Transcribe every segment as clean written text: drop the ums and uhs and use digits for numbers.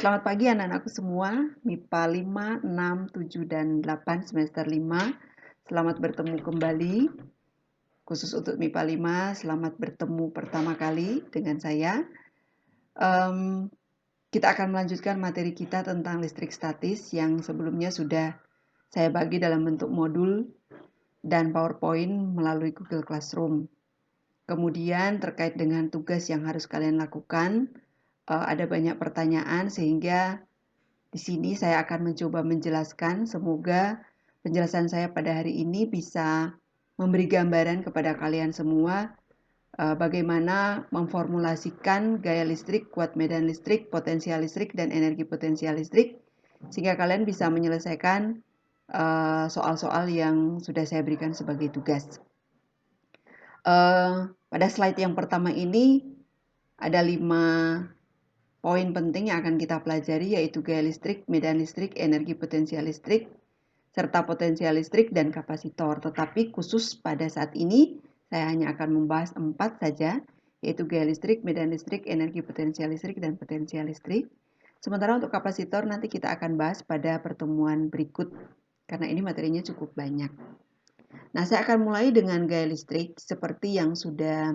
Selamat pagi anak-anakku semua, MIPA 5, 6, 7, dan 8 semester 5. Selamat bertemu kembali. Khusus untuk MIPA 5, selamat bertemu pertama kali dengan saya. Kita akan melanjutkan materi kita tentang listrik statis yang sebelumnya sudah saya bagi dalam bentuk modul dan PowerPoint melalui Google Classroom. Kemudian terkait dengan tugas yang harus kalian lakukan, ada banyak pertanyaan sehingga di sini saya akan mencoba menjelaskan, semoga penjelasan saya pada hari ini bisa memberi gambaran kepada kalian semua bagaimana memformulasikan gaya listrik, kuat medan listrik, potensial listrik, dan energi potensial listrik, sehingga kalian bisa menyelesaikan soal-soal yang sudah saya berikan sebagai tugas. Pada slide yang pertama ini ada 5 poin penting yang akan kita pelajari, yaitu gaya listrik, medan listrik, energi potensial listrik, serta potensial listrik dan kapasitor. Tetapi khusus pada saat ini, saya hanya akan membahas 4 saja, yaitu gaya listrik, medan listrik, energi potensial listrik, dan potensial listrik. Sementara untuk kapasitor nanti kita akan bahas pada pertemuan berikut, karena ini materinya cukup banyak. Nah, saya akan mulai dengan gaya listrik, seperti yang sudah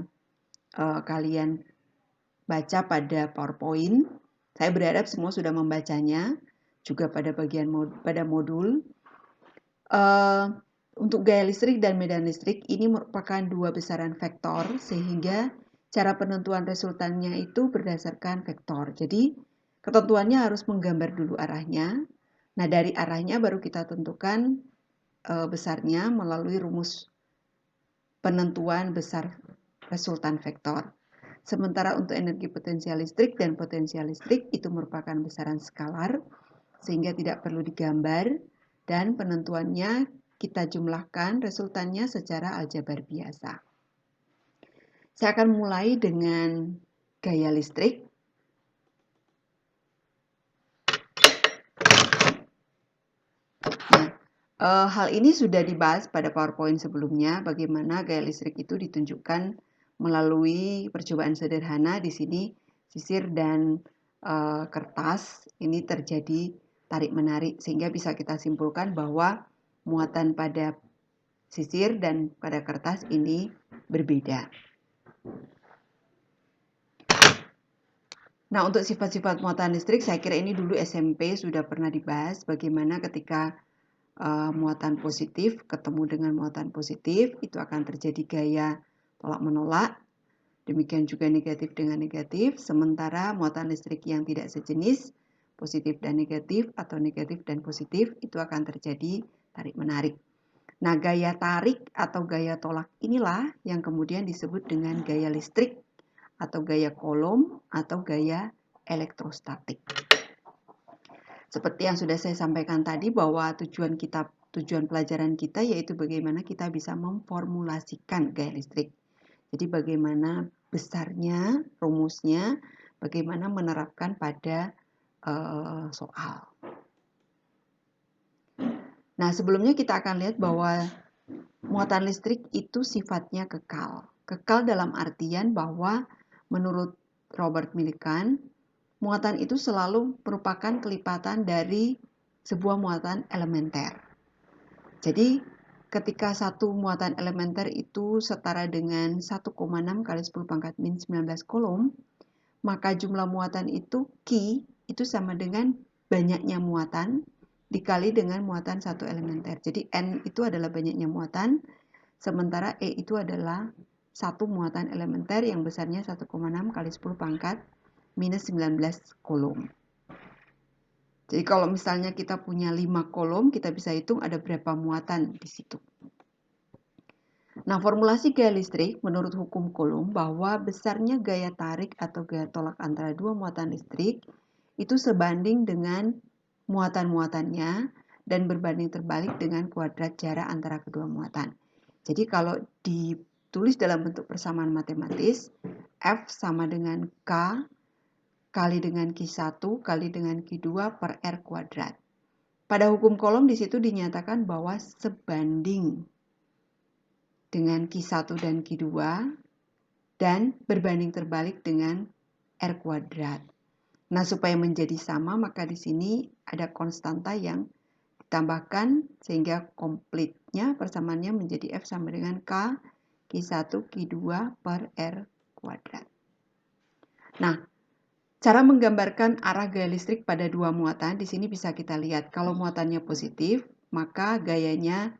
kalian baca pada PowerPoint. Saya berharap semua sudah membacanya, juga pada modul. Untuk gaya listrik dan medan listrik ini merupakan 2 besaran vektor, sehingga cara penentuan resultannya itu berdasarkan vektor. Jadi ketentuannya harus menggambar dulu arahnya. Nah, dari arahnya baru kita tentukan besarnya melalui rumus penentuan besar resultan vektor. Sementara untuk energi potensial listrik dan potensial listrik itu merupakan besaran skalar, sehingga tidak perlu digambar, dan penentuannya kita jumlahkan resultannya secara aljabar biasa. Saya akan mulai dengan gaya listrik. Nah, hal ini sudah dibahas pada PowerPoint sebelumnya, bagaimana gaya listrik itu ditunjukkan melalui percobaan sederhana. Di sini sisir dan kertas ini terjadi tarik-menarik, sehingga bisa kita simpulkan bahwa muatan pada sisir dan pada kertas ini berbeda. Nah, untuk sifat-sifat muatan listrik, saya kira ini dulu SMP sudah pernah dibahas, bagaimana ketika muatan positif ketemu dengan muatan positif, itu akan terjadi gaya tolak-menolak. Demikian juga negatif dengan negatif, sementara muatan listrik yang tidak sejenis, positif dan negatif atau negatif dan positif, itu akan terjadi tarik-menarik. Nah, gaya tarik atau gaya tolak inilah yang kemudian disebut dengan gaya listrik atau gaya kolom atau gaya elektrostatik. Seperti yang sudah saya sampaikan tadi, bahwa tujuan pelajaran kita yaitu bagaimana kita bisa memformulasikan gaya listrik. Jadi bagaimana besarnya, rumusnya, bagaimana menerapkan pada soal. Nah, sebelumnya kita akan lihat bahwa muatan listrik itu sifatnya kekal. Kekal dalam artian bahwa menurut Robert Millikan, muatan itu selalu merupakan kelipatan dari sebuah muatan elementer. Jadi ketika satu muatan elementer itu setara dengan 1,6 kali 10 pangkat min 19 kolom, maka jumlah muatan itu Q itu sama dengan banyaknya muatan dikali dengan muatan satu elementer. Jadi N itu adalah banyaknya muatan, sementara E itu adalah satu muatan elementer yang besarnya 1,6 kali 10 pangkat minus 19 kolom. Jadi kalau misalnya kita punya 5 kolom, kita bisa hitung ada berapa muatan di situ. Nah, formulasi gaya listrik menurut hukum Coulomb bahwa besarnya gaya tarik atau gaya tolak antara dua muatan listrik itu sebanding dengan muatan-muatannya dan berbanding terbalik dengan kuadrat jarak antara kedua muatan. Jadi kalau ditulis dalam bentuk persamaan matematis, F sama dengan K kali dengan Q1 kali dengan Q2 per R kuadrat. Pada hukum Coulomb di situ dinyatakan bahwa sebanding dengan Q1 dan Q2 dan berbanding terbalik dengan R kuadrat. Nah, supaya menjadi sama, maka di sini ada konstanta yang ditambahkan sehingga komplitnya persamaannya menjadi F sama dengan K Q1 Q2 per R kuadrat. Nah, cara menggambarkan arah gaya listrik pada dua muatan di sini bisa kita lihat. Kalau muatannya positif, maka gayanya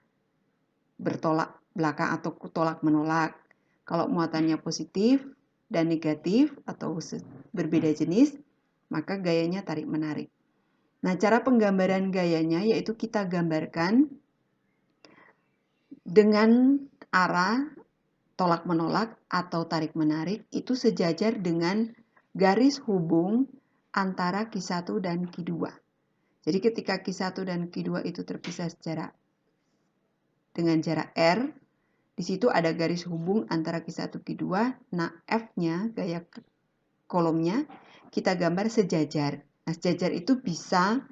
bertolak belakang atau tolak menolak. Kalau muatannya positif dan negatif atau berbeda jenis, maka gayanya tarik menarik. Nah, cara penggambaran gayanya yaitu kita gambarkan dengan arah tolak menolak atau tarik menarik itu sejajar dengan garis hubung antara Q1 dan Q2. Jadi ketika Q1 dan Q2 itu terpisah dengan jarak R, di situ ada garis hubung antara Q1 Q2. Nah, F-nya, gaya kolomnya, kita gambar sejajar. Nah, sejajar itu bisa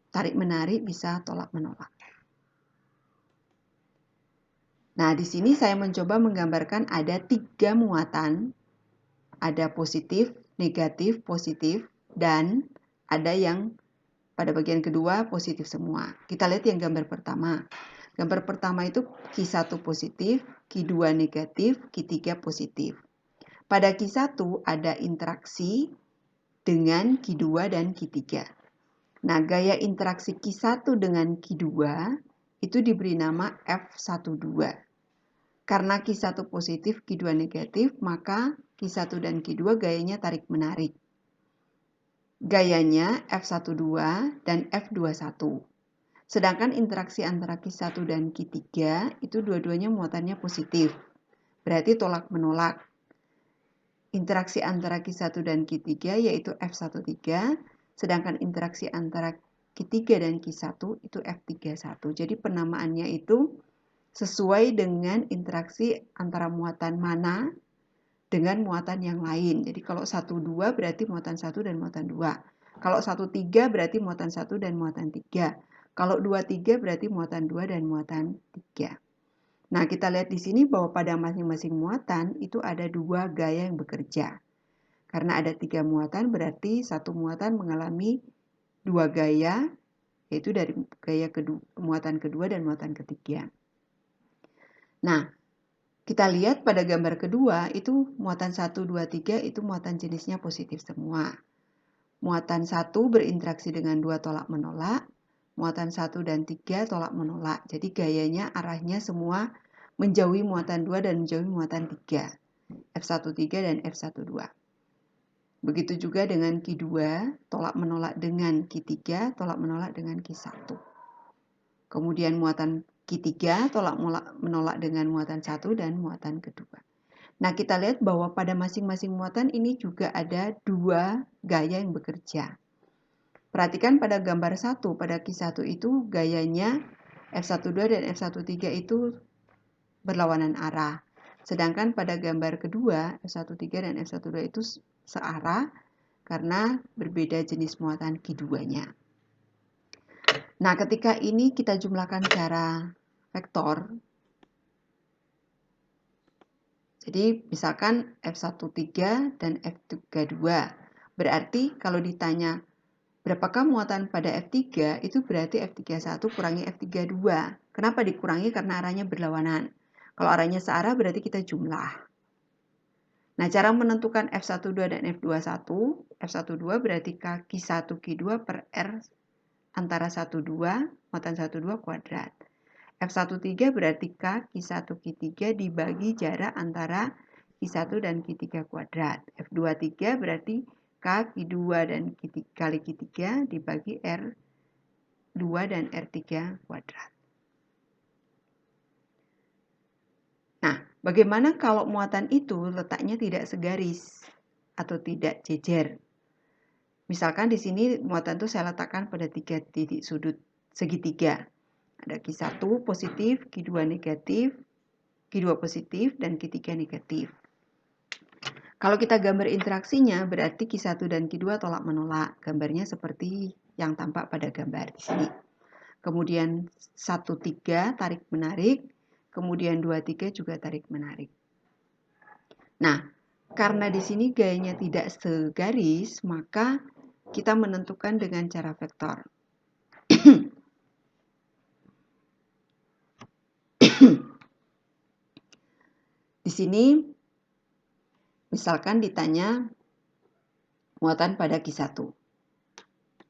tarik menarik, bisa tolak menolak. Nah, di sini saya mencoba menggambarkan ada 3 muatan. Ada positif, negatif, positif, dan ada yang pada bagian kedua positif semua. Kita lihat yang gambar pertama. Gambar pertama itu Q1 positif, Q2 negatif, Q3 positif. Pada Q1 ada interaksi dengan Q2 dan Q3. Nah, gaya interaksi Q1 dengan Q2 itu diberi nama F12. Karena Q1 positif, Q2 negatif, maka Q1 dan Q2 gayanya tarik-menarik. Gayanya F12 dan F21. Sedangkan interaksi antara Q1 dan Q3 itu dua-duanya muatannya positif. Berarti tolak-menolak. Interaksi antara Q1 dan Q3 yaitu F13, sedangkan interaksi antara Q3 dan Q1 itu F31. Jadi penamaannya itu sesuai dengan interaksi antara muatan mana dengan muatan yang lain. Jadi kalau 1, 2 berarti muatan 1 dan muatan 2. Kalau 1, 3 berarti muatan 1 dan muatan 3. Kalau 2, 3 berarti muatan 2 dan muatan 3. Nah, kita lihat di sini bahwa pada masing-masing muatan itu ada 2 gaya yang bekerja. Karena ada 3 muatan berarti satu muatan mengalami 2 gaya, yaitu dari gaya muatan kedua dan muatan ketiga. Nah, kita lihat pada gambar kedua itu muatan 1, 2, 3 itu muatan jenisnya positif semua. Muatan 1 berinteraksi dengan 2 tolak menolak, muatan 1 dan 3 tolak menolak. Jadi gayanya arahnya semua menjauhi muatan 2 dan menjauhi muatan 3. F13 dan F12. Begitu juga dengan Q2, tolak menolak dengan Q3, tolak menolak dengan Q1. Kemudian muatan Q3 tolak menolak dengan muatan 1 dan muatan kedua. Nah, kita lihat bahwa pada masing-masing muatan ini juga ada 2 gaya yang bekerja. Perhatikan pada gambar 1, pada Q1 itu gayanya F12 dan F13 itu berlawanan arah. Sedangkan pada gambar kedua, F13 dan F12 itu searah karena berbeda jenis muatan Q2-nya. Nah, ketika ini kita jumlahkan secara vektor. Jadi, misalkan F13 dan F32. Berarti kalau ditanya berapakah muatan pada F3, itu berarti F31 kurangi F32. Kenapa dikurangi? Karena arahnya berlawanan. Kalau arahnya searah berarti kita jumlah. Nah, cara menentukan F12 dan F21, F12 berarti Q1 Q2 per R antara 12, muatan 12 kuadrat. F13 berarti K Q1 Q3 dibagi jarak antara Q1 dan Q3 kuadrat. F23 berarti K Q2 dan kali Q3 dibagi R2 dan R3 kuadrat. Nah, bagaimana kalau muatan itu letaknya tidak segaris atau tidak jejer? Misalkan di sini muatan itu saya letakkan pada 3 titik sudut segitiga. Ada Q1 positif, Q2 negatif, Q2 positif, dan Q3 negatif. Kalau kita gambar interaksinya, berarti Q1 dan Q2 tolak menolak. Gambarnya seperti yang tampak pada gambar di sini. Kemudian 1-3 tarik menarik, kemudian 2-3 juga tarik menarik. Nah, karena di sini gayanya tidak segaris, maka kita menentukan dengan cara vektor. Di sini, misalkan ditanya muatan pada Q1.